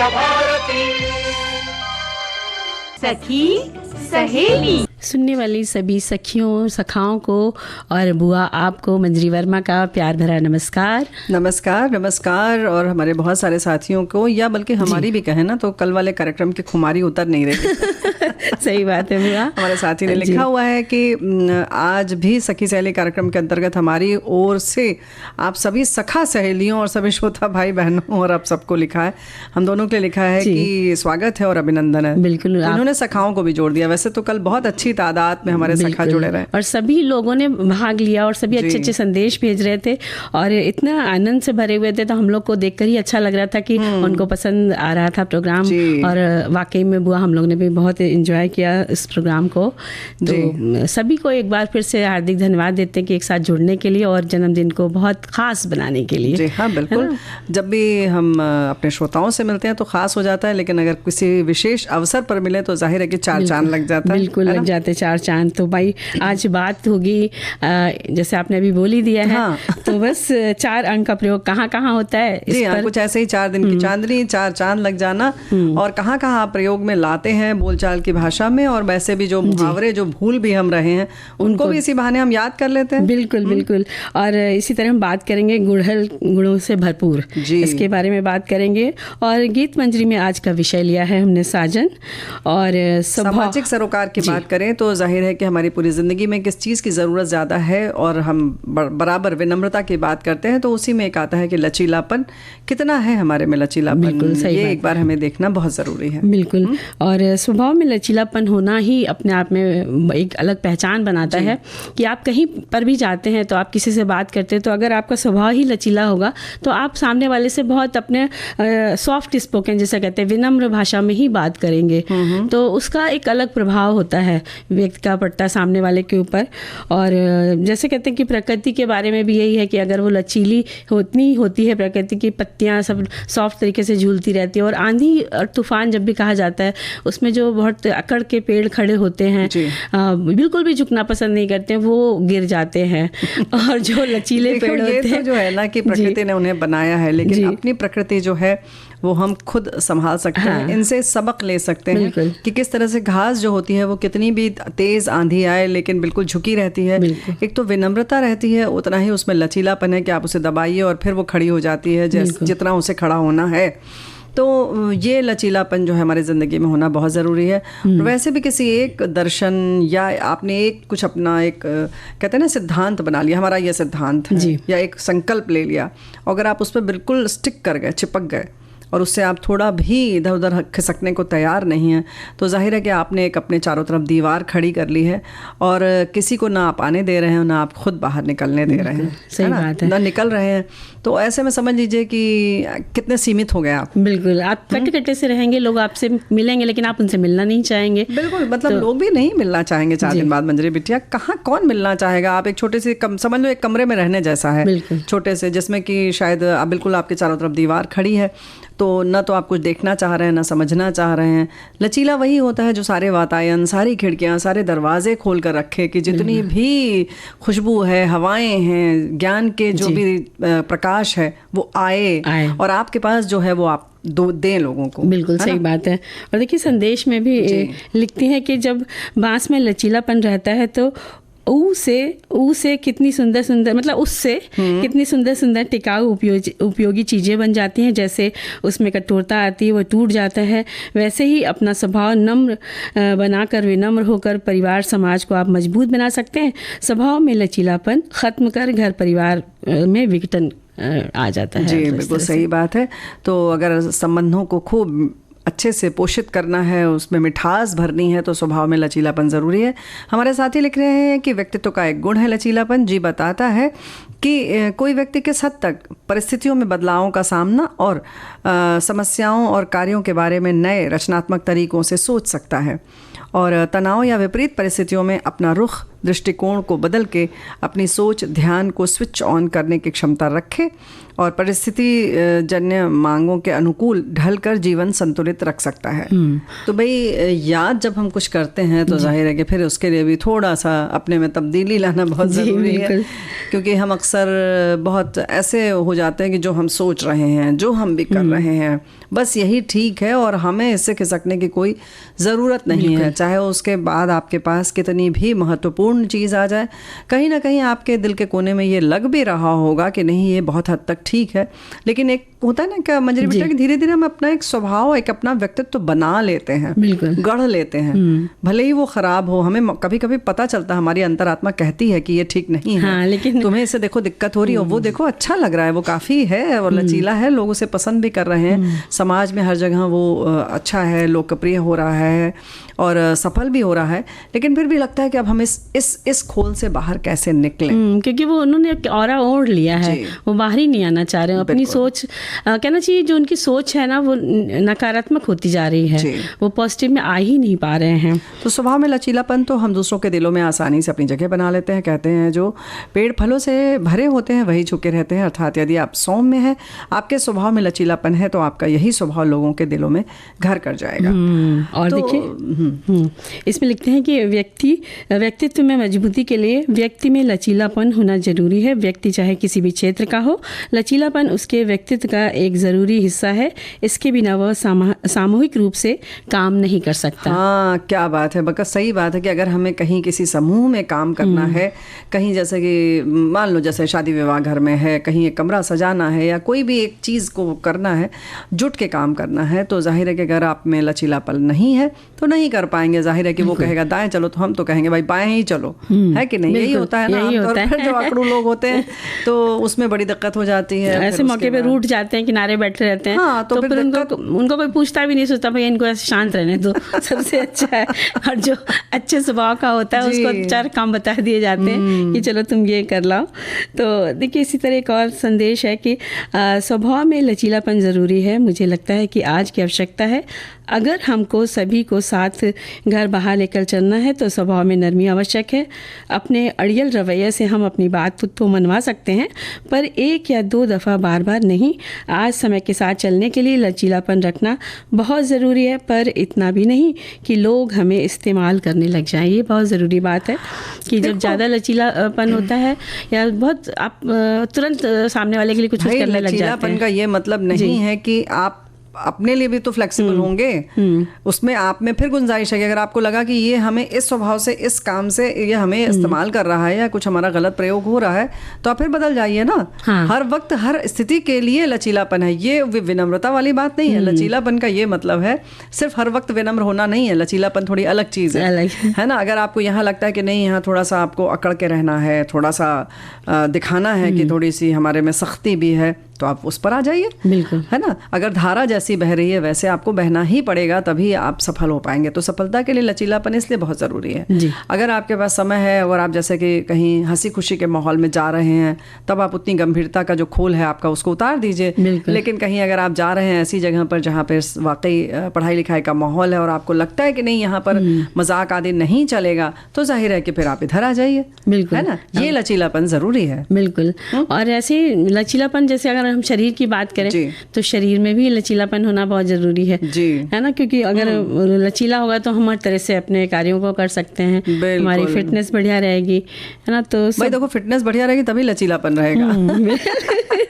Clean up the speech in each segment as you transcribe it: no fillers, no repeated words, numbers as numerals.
विद्या भारती। सखी सहेली। सुनने वाली सभी सखियों सखाओं को और बुआ आपको मंजरी वर्मा का प्यार भरा नमस्कार। नमस्कार नमस्कार। और हमारे बहुत सारे साथियों को, या बल्कि हमारी भी कहें ना तो कल वाले कार्यक्रम की खुमारी उतर नहीं रही। सही बात है बुआ। हमारे साथी ने लिखा हुआ है कि आज भी सखी सहेली कार्यक्रम के अंतर्गत हमारी ओर से आप सभी सखा सहेलियों और सभी श्रोता भाई बहनों और आप सबको लिखा है, हम दोनों के लिए लिखा है कि स्वागत है और अभिनंदन है। बिल्कुल, उन्होंने सखाओं को भी जोड़ दिया। वैसे तो कल बहुत अच्छी तादाद में हमारे सखा जुड़े रहे और सभी लोगों ने भाग लिया और सभी अच्छे अच्छे संदेश भेज रहे थे और इतना आनंद से भरे हुए थे, तो हम लोग को देखकर ही अच्छा लग रहा था कि उनको पसंद आ रहा था प्रोग्राम। और वाकई में बुआ हम लोग ने भी बहुत एंजॉय किया इस प्रोग्राम को। तो सभी को एक बार फिर से हार्दिक धन्यवाद देते हैं कि एक साथ जुड़ने के लिए और जन्मदिन को बहुत खास बनाने के लिए। जी हाँ, बिल्कुल। जब भी हम अपने श्रोताओं से मिलते हैं तो खास हो जाता है, लेकिन अगर किसी विशेष अवसर पर मिले तो जाहिर है कि चार चांद लग जाता है। बिल्कुल लग जाते चार चांद। तो भाई आज बात होगी, जैसे आपने अभी बोल ही दिया है। हाँ। तो बस 4 अंक का प्रयोग कहाँ कहाँ होता है इस जी पर? कुछ ऐसे ही 4 दिन की चांदनी, 4 चांद लग जाना और कहाँ कहाँ आप प्रयोग में लाते हैं बोलचाल की भाषा में। और वैसे भी जो मुहावरे जो भूल भी हम रहे हैं उनको भी इसी बहाने हम याद कर लेते हैं। बिल्कुल बिल्कुल। और इसी तरह हम बात करेंगे गुड़हल गुणों से भरपूर, इसके बारे में बात करेंगे। और गीत मंजरी में आज का विषय लिया है हमने साजन। और सामाजिक सरोकार की बात करें तो जाहिर है कि हमारी पूरी ज़िंदगी में किस चीज़ की ज़रूरत ज़्यादा है और हम बराबर विनम्रता की बात करते हैं तो उसी में एक आता है कि लचीलापन कितना है हमारे में। लचीलापन ये एक बार हमें देखना बहुत ज़रूरी है। बिल्कुल। और स्वभाव में लचीलापन होना ही अपने आप में एक अलग पहचान बनाता है कि आप कहीं पर भी जाते हैं तो आप किसी से बात करते हैं तो अगर आपका स्वभाव ही लचीला होगा तो आप सामने वाले से बहुत अपने सॉफ्ट स्पोकन जैसा कहते हैं विनम्र भाषा में ही बात करेंगे, तो उसका एक अलग प्रभाव होता है व्यक्ति का पड़ता सामने वाले के ऊपर। और जैसे कहते हैं कि प्रकृति के बारे में भी यही है कि अगर वो लचीली उतनी होती है, प्रकृति की पत्तियां सब सॉफ्ट तरीके से झूलती रहती है। और आंधी और तूफान जब भी कहा जाता है उसमें जो बहुत अकड़ के पेड़ खड़े होते हैं बिल्कुल भी झुकना पसंद नहीं करते हैं, वो गिर जाते हैं। और जो लचीले पेड़ होते हैं तो जो है ना कि प्रकृति ने उन्हें बनाया है, लेकिन अपनी प्रकृति जो है वो हम खुद संभाल सकते हैं। इनसे सबक ले सकते हैं कि किस तरह से घास जो होती है वो कितनी भी तेज आंधी आए लेकिन बिल्कुल झुकी रहती है। एक तो विनम्रता रहती है, उतना ही उसमें लचीलापन है कि आप उसे दबाइए और फिर वो खड़ी हो जाती है जितना उसे खड़ा होना है। तो ये लचीलापन जो है हमारी ज़िंदगी में होना बहुत ज़रूरी है। वैसे भी किसी एक दर्शन या आपने एक कुछ अपना एक कहते हैं ना सिद्धांत बना लिया, हमारा ये सिद्धांत है, या एक संकल्प ले लिया, अगर आप उस पर बिल्कुल स्टिक कर गए, चिपक गए और उससे आप थोड़ा भी इधर उधर खिसकने को तैयार नहीं हैं तो जाहिर है कि आपने एक अपने चारों तरफ दीवार खड़ी कर ली है और किसी को ना आप आने दे रहे हैं ना आप खुद बाहर निकलने दे रहे हैं। सही बात है। ना निकल रहे हैं तो ऐसे में समझ लीजिए कि कितने सीमित हो गए आप। बिल्कुल, आप कट्टे कट्टे से रहेंगे, लोग आपसे मिलेंगे लेकिन आप उनसे मिलना नहीं चाहेंगे। बिल्कुल, मतलब लोग भी नहीं मिलना चाहेंगे 4 दिन बाद। मंजरी बिटिया, कहाँ कौन मिलना चाहेगा? आप एक छोटे से समझ लो एक कमरे में रहने जैसा है, छोटे से, जिसमें कि शायद बिल्कुल आपके चारों तरफ दीवार खड़ी है, तो न तो आप कुछ देखना चाह रहे हैं ना समझना चाह रहे हैं। लचीला वही होता है जो सारे वातायन, सारी खिड़कियां, सारे दरवाजे खोल कर रखे कि जितनी भी खुशबू है, हवाएं हैं, ज्ञान के जो भी प्रकाश है वो आए और आपके पास जो है वो आप दें लोगों को। बिल्कुल सही बात है। और देखिए संदेश में भी लिखती हैं कि जब बांस में लचीलापन रहता है तो ऊ से कितनी सुंदर सुंदर, मतलब उससे कितनी सुंदर सुंदर टिकाऊ उपयोगी चीज़ें बन जाती हैं। जैसे उसमें कठोरता आती है वो टूट जाता है, वैसे ही अपना स्वभाव नम्र बनाकर, विनम्र होकर परिवार समाज को आप मजबूत बना सकते हैं। स्वभाव में लचीलापन ख़त्म कर घर परिवार में विघटन आ जाता है। जी बिल्कुल सही बात है। तो अगर संबंधों को खूब अच्छे से पोषित करना है, उसमें मिठास भरनी है, तो स्वभाव में लचीलापन ज़रूरी है। हमारे साथी लिख रहे हैं कि व्यक्तित्व का एक गुण है लचीलापन। जी बताता है कि कोई व्यक्ति किस हद तक परिस्थितियों में बदलावों का सामना और समस्याओं और कार्यों के बारे में नए रचनात्मक तरीकों से सोच सकता है और तनाव या विपरीत परिस्थितियों में अपना रुख दृष्टिकोण को बदल के अपनी सोच ध्यान को स्विच ऑन करने की क्षमता रखे और परिस्थिति जन्य मांगों के अनुकूल ढलकर जीवन संतुलित रख सकता है। तो भाई याद जब हम कुछ करते हैं तो जाहिर है कि फिर उसके लिए भी थोड़ा सा अपने में तब्दीली लाना बहुत ज़रूरी है, क्योंकि हम अक्सर बहुत ऐसे हो जाते हैं कि जो हम सोच रहे हैं, जो हम भी कर रहे हैं, बस यही ठीक है और हमें इससे खिसकने की कोई ज़रूरत नहीं है। चाहे उसके बाद आपके पास कितनी भी महत्वपूर्ण चीज़ आ जाए, कहीं ना कहीं आपके दिल के कोने में ये लग भी रहा होगा कि नहीं ये बहुत हद तक ठीक है, लेकिन एक होता है ना क्या मंजरी बेटा कि धीरे धीरे हम अपना एक स्वभाव, एक अपना व्यक्तित्व बना लेते हैं, गढ़ लेते हैं, भले ही वो खराब हो। हमें कभी कभी पता चलता है, हमारी अंतरात्मा कहती है कि ये ठीक नहीं है, हाँ, लेकिन तुम्हें इसे देखो दिक्कत हो रही है, वो देखो अच्छा लग रहा है, वो काफ़ी है और लचीला है, लोग उसे पसंद भी कर रहे हैं, समाज में हर जगह वो अच्छा है, लोकप्रिय हो रहा है और सफल भी हो रहा है, लेकिन फिर भी लगता है कि अब हम इस खोल से बाहर कैसे निकलें, क्योंकि वो उन्होंने ऑरा ओढ़ लिया है, वो बाहर ही नहीं आना चाह रहे हैं। अपनी सोच कहना चाहिए, जो उनकी सोच है ना वो नकारात्मक होती जा रही है, वो पॉजिटिव में आ ही नहीं पा रहे हैं। तो स्वभाव में लचीलापन तो हम दूसरों के दिलों में आसानी से अपनी जगह बना लेते हैं। कहते हैं जो पेड़ फलों से भरे होते हैं वही झुके रहते हैं, अर्थात यदि आप सौम्य हैं, आपके स्वभाव में लचीलापन है, तो आपका यही स्वभाव लोगों के दिलों में घर कर जाएगा। और तो, देखिए इसमें लिखते हैं कि व्यक्तित्व में मजबूती के लिए व्यक्ति में लचीलापन होना जरूरी है। व्यक्ति चाहे किसी भी क्षेत्र का हो, लचीलापन उसके व्यक्तित्व का एक ज़रूरी हिस्सा है। इसके बिना वह सामूहिक रूप से काम नहीं कर सकता। हाँ, क्या बात है, बल्कि सही बात है कि अगर हमें कहीं किसी समूह में काम करना है, कहीं जैसे कि मान लो जैसे शादी विवाह घर में है, कहीं एक कमरा सजाना है या कोई भी एक चीज़ को करना है, जुट के काम करना है, तो जाहिर है कि अगर आप में लचीलापन नहीं है तो नहीं कर पाएंगे। जाहिर है कि वो कहेगा दाएं चलो तो हम तो कहेंगे भाई बाएं ही चलो, है कि नहीं? यही होता है ना आमतौर पर जो अकड़ू लोग होते हैं, तो उसमें बड़ी दिक्कत हो जाती है। ऐसे मौके पे रूठ जाते हैं, किनारे बैठे रहते हैं। हाँ, तो फिर उनको कोई पूछता भी नहीं, सोचता भाई इनको ऐसे शांत रहने दो, सबसे अच्छा है। और जो अच्छे स्वभाव का होता है उसको चार काम बता दिए जाते हैं कि चलो तुम ये कर लाओ। तो देखिए इसी तरह एक और संदेश है कि स्वभाव में लचीलापन ज़रूरी है। मुझे लगता है कि आज की आवश्यकता है, अगर हमको सभी को साथ घर बाहर लेकर चलना है तो स्वभाव में नरमी आवश्यक है। अपने अड़ियल रवैये से हम अपनी बात तो मनवा सकते हैं, पर एक या दो दफ़ा बार बार नहीं। आज समय के साथ चलने के लिए लचीलापन रखना बहुत ज़रूरी है, पर इतना भी नहीं कि लोग हमें इस्तेमाल करने लग जाएं। ये बहुत ज़रूरी बात है कि जब ज़्यादा लचीलापन होता है या बहुत आप तुरंत सामने वाले के लिए कुछ करने लग जाते हैं। लचीलापन का ये मतलब नहीं है कि आप अपने लिए भी तो फ्लेक्सिबल होंगे, उसमें आप में फिर गुंजाइश है कि अगर आपको लगा कि ये हमें इस स्वभाव से, इस काम से ये हमें इस्तेमाल कर रहा है या कुछ हमारा गलत प्रयोग हो रहा है, तो आप फिर बदल जाइए ना। हाँ। हर वक्त हर स्थिति के लिए लचीलापन है, ये विनम्रता वाली बात नहीं है। लचीलापन का ये मतलब है सिर्फ हर वक्त विनम्र होना नहीं है। लचीलापन थोड़ी अलग चीज़ है ना। अगर आपको यहाँ लगता है कि नहीं, यहाँ थोड़ा सा आपको अकड़ के रहना है, थोड़ा सा दिखाना है कि थोड़ी सी हमारे में सख्ती भी है, तो आप उस पर आ जाइए, बिल्कुल, है ना। अगर धारा जैसी बह रही है वैसे आपको बहना ही पड़ेगा, तभी आप सफल हो पाएंगे। तो सफलता के लिए लचीलापन इसलिए बहुत ज़रूरी है। अगर आपके पास समय है और आप जैसे कि कहीं हंसी खुशी के माहौल में जा रहे हैं, तब आप उतनी गंभीरता का जो खोल है आपका उसको उतार दीजिए। लेकिन कहीं अगर आप जा रहे हैं ऐसी जगह पर जहाँ पर वाकई पढ़ाई लिखाई का माहौल है और आपको लगता है कि नहीं यहाँ पर मजाक आदि नहीं चलेगा, तो जाहिर है कि फिर आप इधर आ जाइए, बिल्कुल, है ना। ये लचीलापन ज़रूरी है, बिल्कुल। और ऐसे लचीलापन, जैसे अगर हम शरीर की बात करें तो शरीर में भी लचीलापन होना बहुत जरूरी है ना, क्योंकि अगर लचीला होगा तो हम हर तरह से अपने कार्यों को कर सकते हैं, हमारी फिटनेस बढ़िया रहेगी, है ना। तो भाई देखो, फिटनेस बढ़िया रहेगी तभी लचीलापन रहेगा।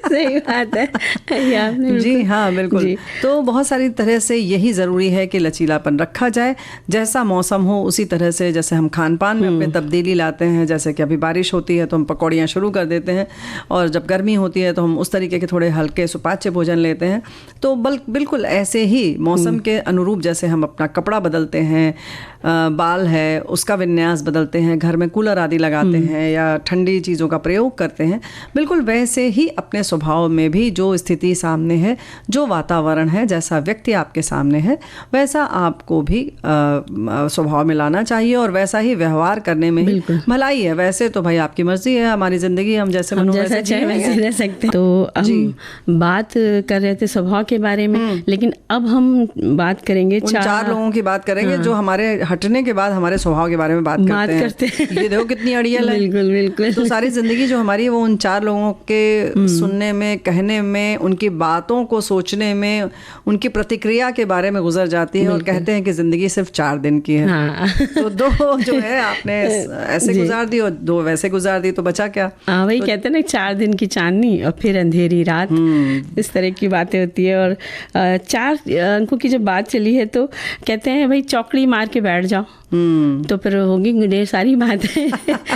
सही बात है जी हाँ, बिल्कुल। तो बहुत सारी तरह से यही ज़रूरी है कि लचीलापन रखा जाए। जैसा मौसम हो उसी तरह से, जैसे हम खान पान में अपने तब्दीली लाते हैं, जैसे कि अभी बारिश होती है तो हम पकौड़ियाँ शुरू कर देते हैं, और जब गर्मी होती है तो हम उस तरीके के थोड़े हल्के सुपाच्य भोजन लेते हैं। तो बिल्कुल ऐसे ही मौसम के अनुरूप जैसे हम अपना कपड़ा बदलते हैं, बाल है उसका विन्यास बदलते हैं, घर में कूलर आदि लगाते हैं या ठंडी चीज़ों का प्रयोग करते हैं, बिल्कुल वैसे ही अपने स्वभाव में भी जो स्थिति सामने है, जो वातावरण है, जैसा व्यक्ति आपके सामने है, वैसा आपको भी स्वभाव में लाना चाहिए और वैसा ही व्यवहार करने में ही भलाई है। वैसे तो भाई आपकी मर्जी है, हमारी ज़िंदगी हम जैसे रह सकते हैं। तो हम बात कर रहे थे स्वभाव के बारे में, लेकिन अब हम बात करेंगे चार लोगों की बात करेंगे जो हमारे हटने के बाद हमारे स्वभाव के बारे में बात करते हैं। ये देखो कितनी अड़ियल है। बिल्कुल बिल्कुल। तो सारी जिंदगी जो हमारी वो उन चार लोगों के सुनने में, कहने में, उनकी बातों को सोचने में, उनकी प्रतिक्रिया के बारे में गुजर जाती है। और कहते हैं कि जिंदगी सिर्फ 4 दिन की है। हाँ। तो 2 जो है आपने ऐसे गुजार दी और 2 वैसे गुजार दी, तो बचा क्या? हाँ, वही कहते हैं ना, 4 दिन की चांदनी और फिर अंधेरी रात, इस तरह की बातें होती है। और 4 अंकों की जब बात चली है तो कहते हैं भाई चौकड़ी मार के बैठ जाओ, तो फिर होगी ढेर सारी बातें।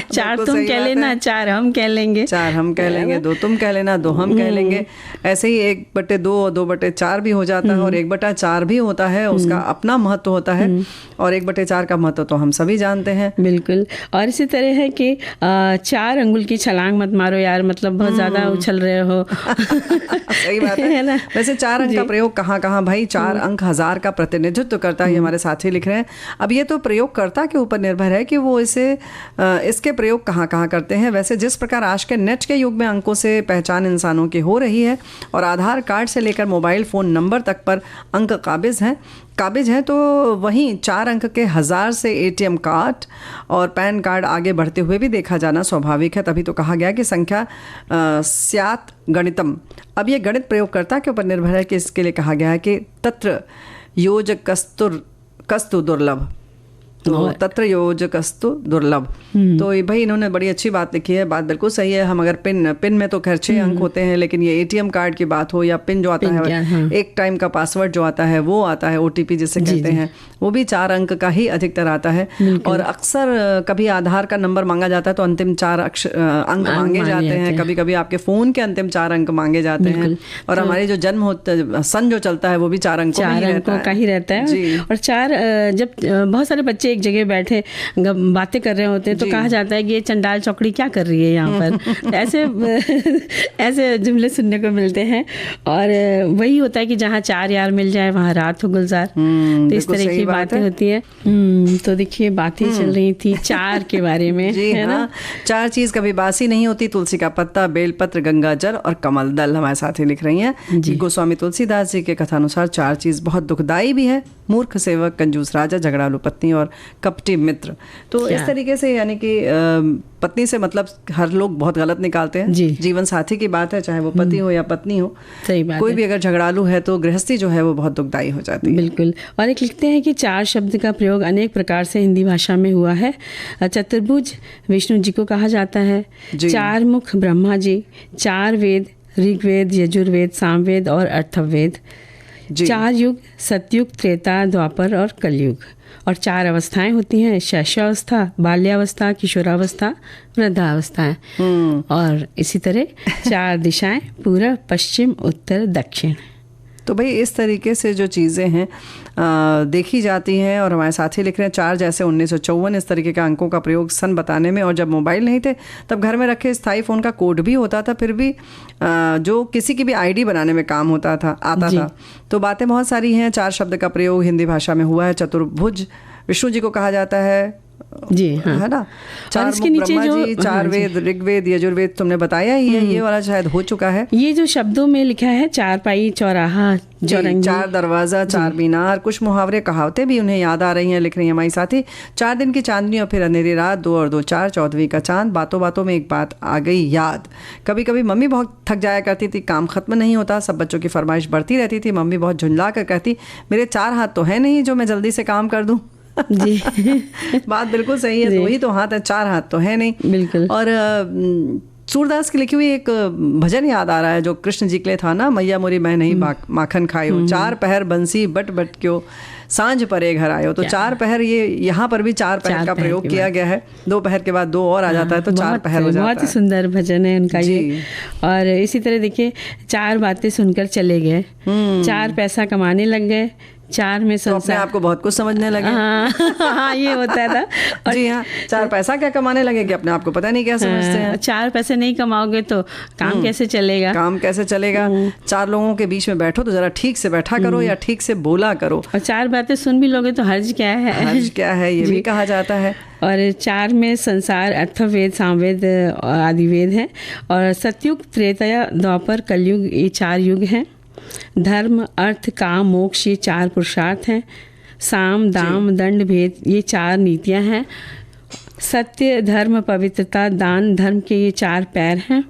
4 तुम कह लेना, 4 हम कह लेंगे, 4 हम कह लेंगे, 2 तुम कह लेना, 2 हम कह लेंगे। ऐसे ही 1/2 और 2/4 भी हो जाता है, और 1/4 भी होता है, उसका अपना महत्व होता है। और 1/4 का महत्व तो हम सभी जानते हैं। बिल्कुल। और इसी तरह है कि 4 अंगुल की छलांग मत मारो यार, मतलब बहुत ज्यादा उछल रहे हो। सही बात है ना। वैसे 4 अंक का प्रयोग कहाँ कहाँ भाई? 4 अंक 1000 का प्रतिनिधित्व करता है, हमारे साथी लिख रहे हैं। अब ये तो प्रयोगकर्ता के ऊपर निर्भर है कि वो इसके प्रयोग कहाँ कहाँ करते हैं। वैसे जिस प्रकार आज के नेट के युग में अंकों से पहचान इंसानों की हो रही है और आधार कार्ड से लेकर मोबाइल फ़ोन नंबर तक पर अंक काबिज हैं, तो वहीं 4 अंक के 1000 से ATM कार्ड और पैन कार्ड आगे बढ़ते हुए भी देखा जाना स्वाभाविक है। तभी तो कहा गया कि संख्या स्यात् गणितम। अब ये गणित प्रयोगकर्ता के ऊपर निर्भर है कि इसके लिए कहा गया है कि तत्र योजकस्तु दुर्लभ, तो तत्र योजकस्तु दुर्लभ। तो ये भाई इन्होंने बड़ी अच्छी बात लिखी है। बात बिल्कुल सही है। हम अगर पिन में तो खैर 6 अंक होते हैं, लेकिन ये ATM कार्ड की बात हो या पिन जो आता है, एक टाइम का पासवर्ड जो आता है वो आता है, OTP जिसे कहते हैं, वो भी 4 अंक का ही अधिकतर आता है। और अक्सर कभी आधार का नंबर मांगा जाता है तो अंतिम 4 अंक मांगे जाते हैं। कभी कभी आपके फ़ोन के अंतिम 4 अंक मांगे जाते हैं। और हमारी जो जन्म सन जो चलता है वो भी 4 अंकों का ही रहता है। और 4 जब बहुत सारे बच्चे एक जगह बैठे बातें कर रहे होते हैं तो कहा जाता है कि ये चंडाल चौकड़ी क्या कर रही है यहाँ पर। ऐसे जुमले सुनने को मिलते हैं। और वही होता है कि जहाँ 4 यार मिल जाए वहाँ रात हो गुलजार। तो इस तरह की बातें होती है। तो देखिए बातें चल रही थी 4 के बारे में, है ना। 4 चीज कभी बासी नहीं होती। तुलसी का पत्ता, बेलपत्र, गंगा जल और कमल दल। हमारे साथी लिख रही हैं कि गोस्वामी तुलसीदास जी के कथानुसार 4 चीज बहुत दुखदाई भी है। मूर्ख सेवक, कंजूस राजा, झगड़ालू पत्नी और कपटी मित्र। तो इस तरीके से यानी कि पत्नी से मतलब हर लोग बहुत गलत निकालते हैं। जीवन साथी की बात है, चाहे वो पति हो या पत्नी हो, सही बात कोई भी अगर झगड़ालू है तो गृहस्थी जो है वो बहुत दुखदाई हो जाती है। बिल्कुल। और एक लिखते हैं कि 4 शब्द का प्रयोग अनेक प्रकार से हिंदी भाषा में हुआ है। चतुर्भुज विष्णु जी को कहा जाता है, 4 मुख ब्रह्मा जी, 4 वेद ऋग्वेद, यजुर्वेद, सामवेद और अर्थवेद, 4 युग सतयुग, त्रेता, द्वापर और कलयुग। और 4 अवस्थाएं होती हैं, शैशवावस्था, बाल्यावस्था, किशोरावस्था, वृद्धावस्था। और इसी तरह 4 दिशाएं, पूर्व, पश्चिम, उत्तर, दक्षिण। तो भाई इस तरीके से जो चीज़ें हैं देखी जाती हैं। और हमारे साथी लिख रहे हैं 4 जैसे 1954 इस तरीके के अंकों का प्रयोग सन बताने में। और जब मोबाइल नहीं थे तब घर में रखे स्थायी फ़ोन का कोड भी होता था, फिर भी जो किसी की भी ID बनाने में काम आता था। तो बातें बहुत सारी हैं। 4 शब्द का प्रयोग हिंदी भाषा में हुआ है। चतुर्भुज विष्णु जी को कहा जाता है, है ना। 4 मुख ब्रह्मा जी, 4 वेद ऋग्वेद, यजुर्वेद तुमने बताया ही है। ये वाला शायद हो चुका है। ये जो शब्दों में लिखा है, 4 पाई चौराहा, 4 दरवाजा, 4 मीनार, कुछ मुहावरे कहावतें भी उन्हें याद आ रही हैं। लिख रही हैं हमारी साथी, 4 दिन की चांदनी और फिर अंधेरी रात, 2 और 2 4, 14वीं का चांद, बातों बातों में एक बात आ गई याद। कभी कभी मम्मी बहुत थक जाया करती थी, काम खत्म नहीं होता, सब बच्चों की फरमाइश बढ़ती रहती थी। मम्मी बहुत झुंझला कर कहती, मेरे 4 हाथ तो है नहीं जो मैं जल्दी से काम कर दूं। जी बात बिल्कुल सही है। 2 ही तो हाथ है, 4 हाथ तो है नहीं। बिल्कुल। और सूरदास की लिखी हुई एक भजन याद आ रहा है जो कृष्ण जी के लिए था ना, मैया मोरी मैं नहीं माखन खाई हो, 4 पहर बंसी बट बट क्यों सांझ परे घर आयो। तो 4 पहर, ये यहाँ पर भी 4 पहर का प्रयोग किया गया है। 2 पहर के बाद 2 और आ जाता है तो 4 पहर हो जाता है। बहुत ही सुंदर भजन है उनका ये। और इसी तरह देखिए 4 बातें सुनकर चले गए, 4 पैसा कमाने लग गए, चार में तो अपने संसार। आप को बहुत कुछ समझने लगे। हाँ, ये होता था। और जी हाँ, चार पैसा क्या कमाने लगे कि अपने आप को पता नहीं क्या समझते हैं। चार पैसे नहीं कमाओगे तो काम कैसे चलेगा? काम कैसे चलेगा? चार लोगों के बीच में बैठो तो जरा ठीक से बैठा करो या ठीक से बोला करो। और चार बातें सुन भी लोगे तो हर्ज क्या है? हर्ज क्या है, ये भी कहा जाता है। और चार में संसार, अथर्ववेद, सामवेद और आदिवेद हैं। और सतयुग, त्रेता, द्वापर, कलयुग, ये चार युग हैं। धर्म, अर्थ, काम, मोक्ष, ये चार पुरुषार्थ हैं। साम, दाम, दंड, भेद, ये चार नीतियां हैं। सत्य, धर्म, पवित्रता, दान, धर्म के ये चार पैर हैं।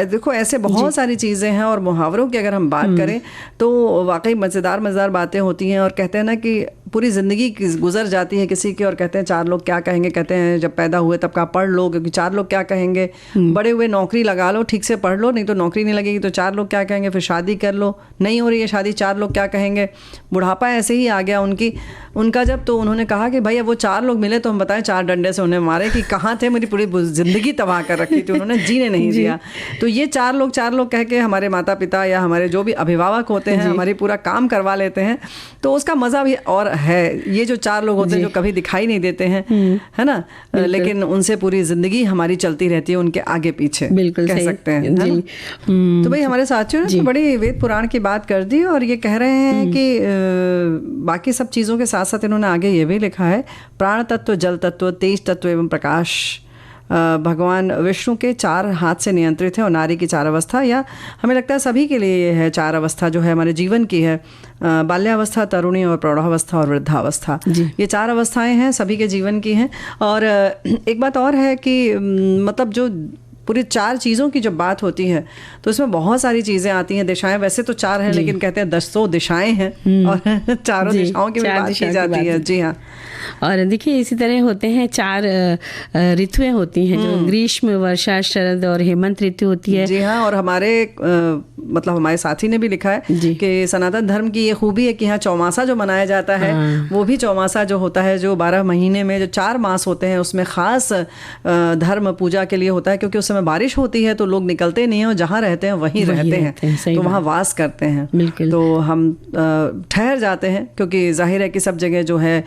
देखो ऐसे बहुत सारी चीज़ें हैं। और मुहावरों की अगर हम बात करें तो वाकई मज़ेदार बातें होती हैं। और कहते हैं ना कि पूरी ज़िंदगी गुजर जाती है किसी की और कहते हैं चार लोग क्या कहेंगे। कहते हैं जब पैदा हुए तब का पढ़ लो, क्योंकि चार लोग क्या कहेंगे। बड़े हुए नौकरी लगा लो, ठीक से पढ़ लो, नहीं तो नौकरी नहीं लगेगी तो चार लोग क्या कहेंगे। फिर शादी कर लो, नहीं हो रही है शादी, चार लोग क्या कहेंगे। बुढ़ापा ऐसे ही आ गया उनका जब, तो उन्होंने कहा कि भाई अब वो चार लोग मिले तो हम बताएं, चार डंडे से उन्हें मारे कि कहाँ थे, मेरी पूरी ज़िंदगी तबाह कर रखी थी, उन्होंने जीने नहीं दिया। तो ये चार लोग कह के हमारे माता पिता या हमारे जो भी अभिभावक होते हैं हमारी पूरा काम करवा लेते हैं, तो उसका मज़ा भी और है। ये जो चार लोग होते हैं जो कभी दिखाई नहीं देते हैं, है ना, लेकिन उनसे पूरी ज़िंदगी हमारी चलती रहती है, उनके आगे पीछे, बिल्कुल कह सकते हैं। तो भाई हमारे साथियों ने बड़ी वेद पुराण की बात कर दी और ये कह रहे हैं कि बाकी सब चीज़ों के साथ साथ इन्होंने आगे ये भी लिखा है, प्राण तत्व, जल तत्व, तेज तत्व एवं प्रकाश भगवान विष्णु के चार हाथ से नियंत्रित है। और नारी की चार अवस्था, या हमें लगता है सभी के लिए ये है चार अवस्था जो है हमारे जीवन की है, बाल्यावस्था, तरुणी और प्रौढ़ावस्था और वृद्धावस्था। ये चार अवस्थाएं हैं, सभी के जीवन की हैं। और एक बात और है कि मतलब जो पूरी चार चीज़ों की जब बात होती है तो इसमें बहुत सारी चीज़ें आती हैं। दिशाएं वैसे तो चार हैं, लेकिन कहते हैं 10 दिशाएं हैं और चारों दिशाओं की भी बात की जाती है। जी हाँ। और देखिए इसी तरह होते हैं चार ऋतुएं होती हैं, जो ग्रीष्म, वर्षा, शरद और हेमंत ऋतु होती है। जी हाँ। और हमारे मतलब हमारे साथी ने भी लिखा है कि सनातन धर्म की ये खूबी है कि यहाँ चौमासा जो मनाया जाता है वो भी चौमासा जो होता है, जो 12 महीने में जो 4 मास होते हैं उसमें ख़ास धर्म पूजा के लिए होता है, क्योंकि उस समय बारिश होती है तो लोग निकलते नहीं हैं और जहाँ रहते हैं वहीं रहते हैं, तो वहाँ वास करते हैं। बिल्कुल। तो हम ठहर जाते हैं, क्योंकि जाहिर है कि सब जगह जो है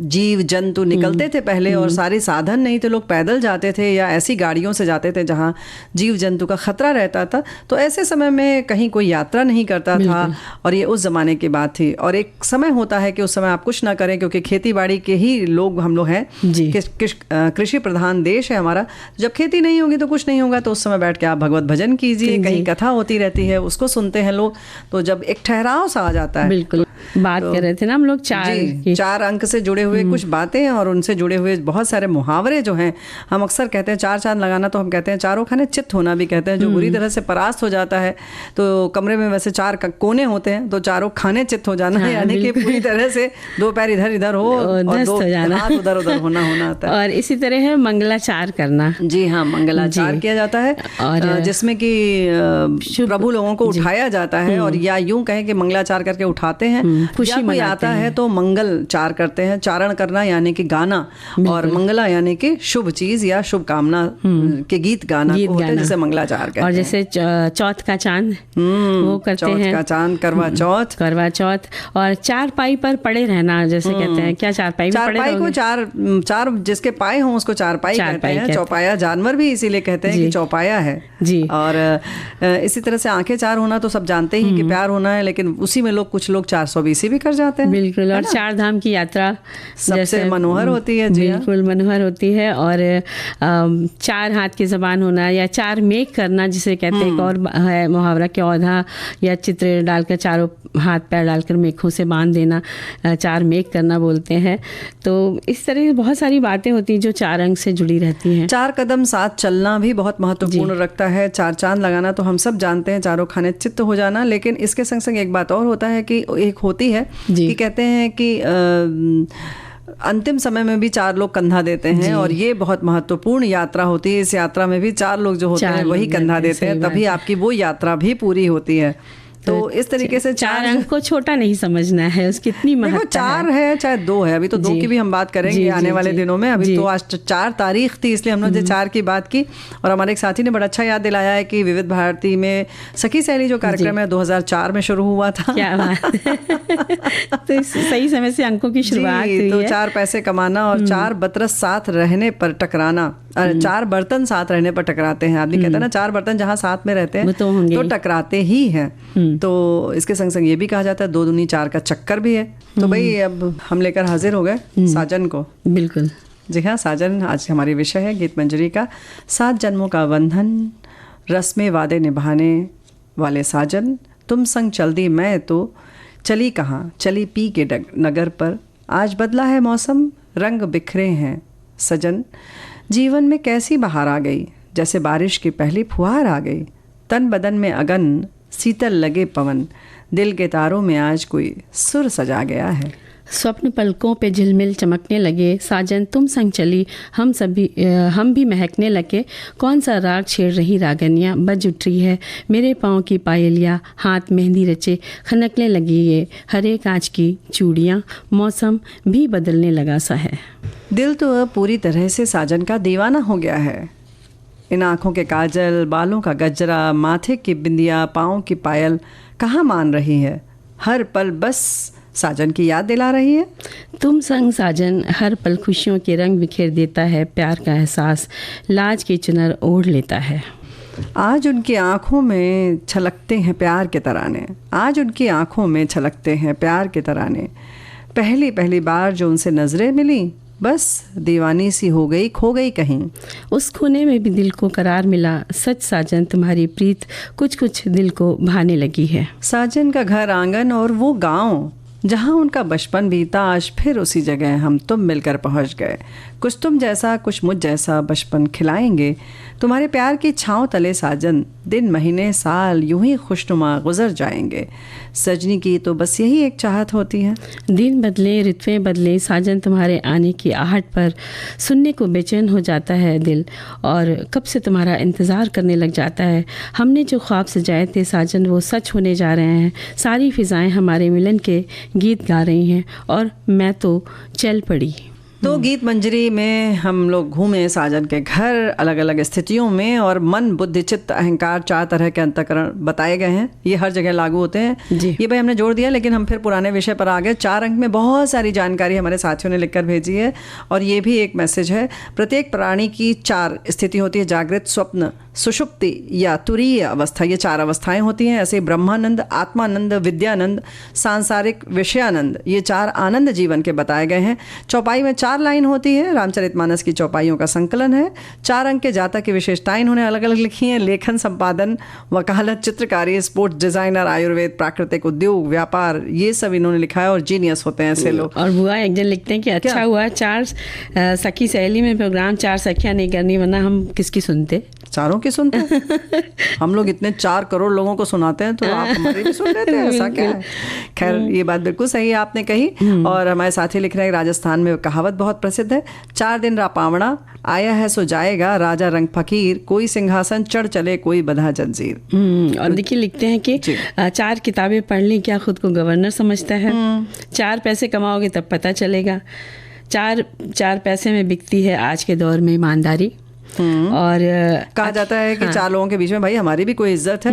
जीव जंतु निकलते थे पहले, और सारे साधन नहीं थे, लोग पैदल जाते थे या ऐसी गाड़ियों से जाते थे जहाँ जीव जंतु का खतरा रहता था। तो ऐसे समय में कहीं कोई यात्रा नहीं करता था, और ये उस ज़माने की बात थी। और एक समय होता है कि उस समय आप कुछ ना करें, क्योंकि खेती बाड़ी के ही लोग हम लोग हैं, कृषि प्रधान देश है हमारा। जब खेती नहीं होगी तो कुछ नहीं होगा, तो उस समय बैठ के आप भगवत भजन कीजिए, कहीं कथा होती रहती है उसको सुनते हैं लोग। तो जब एक ठहराव सा आ जाता है। बिल्कुल बात कर रहे थे ना हम लोग चार अंक से जुड़े हुए कुछ बातें और उनसे जुड़े हुए बहुत सारे मुहावरे जो हैं। हम अक्सर कहते हैं चार चांद लगाना, तो हम कहते हैं चारों खाने चित्त होना भी कहते हैं। जो बुरी तरह से परास्त हो जाता है, तो कमरे में वैसे 4 कोने होते हैं, तो चारों खाने चित्त हो जाना है, यानी कि पूरी तरह से 2 पैर इधर इधर हो और 2 हाथ उधर उधर होना आता है। और इसी तरह है मंगलाचार करना। जी हाँ, मंगलाचार किया जाता है, और जिसमें कि प्रभु लोगों को उठाया जाता है, और या यूं कहें कि मंगलाचार करके उठाते हैं। खुशी कोई आता है तो मंगल चार करते हैं। चारण करना यानी कि गाना, और मंगला यानी कि शुभ चीज या शुभ कामना के गीत गाना को होते हैं, जैसे मंगलाचार कहते हैं। और जैसे चौथ का चांद वो करते हैं, चौथ का चांद, करवा चौथ। और चारपाई पर पड़े रहना, जैसे कहते हैं क्या चारपाई पर पड़े को चार जिसके पाए हों उसको चारपाई कहते हैं। चौपाया जानवर भी इसीलिए कहते हैं कि चौपाया है जी। और इसी तरह से आंखें चार होना तो सब जानते ही कि प्यार होना है, लेकिन उसी में कुछ लोग 420 भी कर जाते हैं। बिल्कुल। और 4 धाम की यात्रा सबसे मनोहर होती है। जी बिल्कुल मनोहर होती है। और 4 हाथ की जबान होना या 4 मेघ करना, जिसे कहते हैं। एक और है मुहावरा कि औधा या चित्र डालकर चारों हाथ पैर डालकर मेघों से बांध देना, 4 मेघ करना बोलते हैं। तो इस तरह बहुत सारी बातें होती हैं जो 4 अंग से जुड़ी रहती हैं। 4 कदम साथ चलना भी बहुत महत्वपूर्ण रखता है। 4 चांद लगाना तो हम सब जानते हैं, चारों खाने चित्त हो जाना। लेकिन इसके संग संग एक बात और होता है कि एक होती है कि कहते हैं कि अंतिम समय में भी 4 लोग कंधा देते हैं, और ये बहुत महत्वपूर्ण यात्रा होती है। इस यात्रा में भी 4 लोग जो होते हैं वही कंधा देते हैं, तभी आपकी वो यात्रा भी पूरी होती है। तो इस तरीके से चार अंक को छोटा नहीं समझना है, उसकी इतनी महत्ता है। चार है चाहे दो है, अभी तो दो की भी हम बात करेंगे आने वाले दिनों में। अभी तो आज 4 तारीख थी, इसलिए हम लोग 4 की बात की। और हमारे एक साथी ने बड़ा अच्छा याद दिलाया है कि विविध भारती में सखी सहेली जो कार्यक्रम है 2004 में शुरू हुआ था। क्या बात तो सही समय से अंकों की शुरुआत हुई तो है। 4 पैसे कमाना और 4 बतरस साथ रहने पर टकराना, 4 बर्तन साथ रहने पर टकराते हैं। आदमी कहता है ना 4 बर्तन जहाँ साथ में रहते हैं तो टकराते ही हैं। तो इसके संग संग ये भी कहा जाता है 2 दूनी 4 का चक्कर भी है। तो भाई अब हम लेकर हाजिर हो गए साजन को। बिल्कुल जी हाँ, साजन आज हमारी विषय है गीत मंजरी का 7 जन्मों का बंधन, रस्में वादे निभाने वाले साजन, तुम संग चल दी मैं तो चली कहाँ, चली पी के नगर पर, आज बदला है मौसम, रंग बिखरे हैं सजन, जीवन में कैसी बहार आ गई, जैसे बारिश की पहली फुहार आ गई, तन बदन में अगन, शीतल लगे पवन, दिल के तारों में आज कोई सुर सजा गया है। स्वप्न पलकों पे झिलमिल चमकने लगे, साजन तुम संग चली हम भी महकने लगे, कौन सा राग छेड़ रही रागनियाँ, बज उठ रही है मेरे पाँव की पायलियाँ, हाथ मेहंदी रचे खनकने लगी ये हरे कांच की चूड़ियाँ, मौसम भी बदलने लगा सा है। दिल तो अब पूरी तरह से साजन का दीवाना हो गया है। इन आँखों के काजल, बालों का गजरा, माथे की बिंदिया, पाँव की पायल कहाँ मान रही है, हर पल बस साजन की याद दिला रही है। तुम संग साजन हर पल खुशियों के रंग बिखेर देता है, प्यार का एहसास लाज की चुनर ओढ़ लेता है। आज उनकी आँखों में छलकते हैं प्यार के तराने, आज उनकी आँखों में छलकते हैं प्यार के तराने, पहली बार जो उनसे नजरें मिली बस दीवानी सी हो गई, खो गई कहीं। उस खोने में भी दिल को करार मिला, सच साजन तुम्हारी प्रीत कुछ कुछ दिल को भाने लगी है। साजन का घर आंगन और वो गांव जहाँ उनका बचपन बीता, आज फिर उसी जगह हम तुम मिलकर पहुँच गए, कुछ तुम जैसा कुछ मुझ जैसा बचपन खिलाएंगे, तुम्हारे प्यार की छाँव तले साजन दिन महीने साल यूं ही खुशनुमा गुजर जाएंगे, सजनी की तो बस यही एक चाहत होती है। दिन बदले ऋतुएं बदले, साजन तुम्हारे आने की आहट पर सुनने को बेचैन हो जाता है दिल, और कब से तुम्हारा इंतज़ार करने लग जाता है। हमने जो ख्वाब सजाए थे साजन वो सच होने जा रहे हैं, सारी फिजाएं हमारे मिलन के गीत गा रही हैं और मैं तो चल पड़ी। तो गीत मंजरी में हम लोग घूमे साजन के घर अलग अलग स्थितियों में, और मन बुद्धि चित्त अहंकार 4 तरह के अंतःकरण बताए गए हैं, ये हर जगह लागू होते हैं। ये भाई हमने जोड़ दिया, लेकिन हम फिर पुराने विषय पर आ गए। 4 अंक में बहुत सारी जानकारी हमारे साथियों ने लिखकर भेजी है, और ये भी एक मैसेज है। प्रत्येक प्राणी की 4 स्थिति होती है, जागृत, स्वप्न, सुषुप्ति या तुरीय अवस्था, ये 4 अवस्थाएं होती हैं। ऐसे ब्रह्मानंद, आत्मानंद, विद्यानंद, सांसारिक विषयानंद, ये 4 आनंद जीवन के बताए गए हैं। चौपाई में 4 लाइन होती है, रामचरितमानस की चौपाइयों का संकलन है। 4 अंक के जातक की विशेषताएं इन्होंने अलग अलग लिखी हैं, लेखन, संपादन, वकालत, चित्रकारी, स्पोर्ट्स डिजाइनर, आयुर्वेद, प्राकृतिक उद्योग, व्यापार, ये सब इन्होंने लिखा है, और जीनियस होते हैं ऐसे लोग। और बुआ एक जन लिखते हैं कि अच्छा हुआ 4 सखी सहेली में प्रोग्राम 4 सखियां नहीं करनी, वरना हम किसकी सुनते, चारों की सुनते हैं। हम लोग इतने 4 करोड़ लोगों को सुनाते हैं, तो आप हमारी भी सुन लेते हैं, ऐसा क्या है। खैर ये बात बिल्कुल सही है आपने कही। और हमारे साथी लिख रहे हैं राजस्थान में कहावत बहुत प्रसिद्ध है, 4 दिन रापावणा, आया है सो जाएगा, राजा रंग फकीर, कोई सिंहासन चढ़ चले कोई बंधा जंजीर। और देखिए लिखते हैं कि 4 किताबें पढ़ ली क्या खुद को गवर्नर समझता है, 4 पैसे कमाओगे तब पता चलेगा, 4 पैसे में बिकती है आज के दौर में ईमानदारी। और कहा जाता है कि 4 लोगों के बीच में भाई हमारी भी कोई इज्जत है।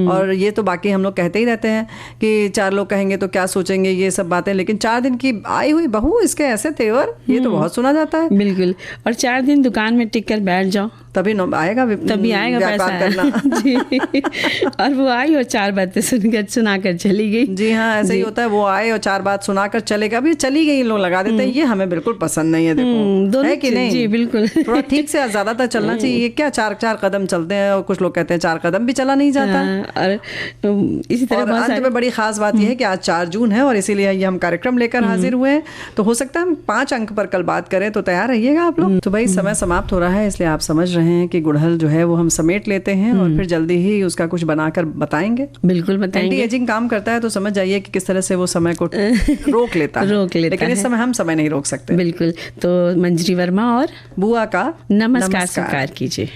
और ये तो बाकी हम लोग कहते ही रहते हैं कि 4 लोग कहेंगे तो क्या सोचेंगे, ये सब बातें, लेकिन 4 दिन की आई हुई बहू, इसके ऐसे तेवर, ये तो बहुत सुना जाता है। बिल्कुल। और 4 दिन दुकान में टिक कर बैठ जाओ तभी आएगा पैसा करना। जी। और वो आई और 4 बातें सुनाकर चली गई। जी हाँ, ऐसे ही होता है, वो आए और 4 बात सुनाकर चलेगा, भी चली गई, लोग लगा देते हैं, ये हमें बिल्कुल पसंद नहीं है। देखो है कि नहीं? जी बिल्कुल। थोड़ा ठीक से ज्यादातर चलना चाहिए। ये क्या 4 कदम चलते हैं, और कुछ लोग कहते हैं 4 कदम भी चला नहीं जाता। और इसी तरह अंत में बड़ी खास बात यह है कि आज 4 जून है, और इसीलिए ये हम कार्यक्रम लेकर हाजिर हुए हैं। तो हो सकता है हम 5 अंक पर कल बात करें, तो तैयार रहिएगा आप लोग। तो भाई समय समाप्त हो रहा है, इसलिए आप समझ रहे हैं कि गुड़हल जो है वो हम समेट लेते हैं, और फिर जल्दी ही उसका कुछ बनाकर बताएंगे। बिल्कुल बताएंगे। एंटी एजिंग काम करता है, तो समझ जाइए कि किस तरह से वो समय को रोक लेता है। लेकिन इस समय हम समय नहीं रोक सकते। बिल्कुल। तो मंजरी वर्मा और बुआ का नमस्कार स्वीकार कीजिए।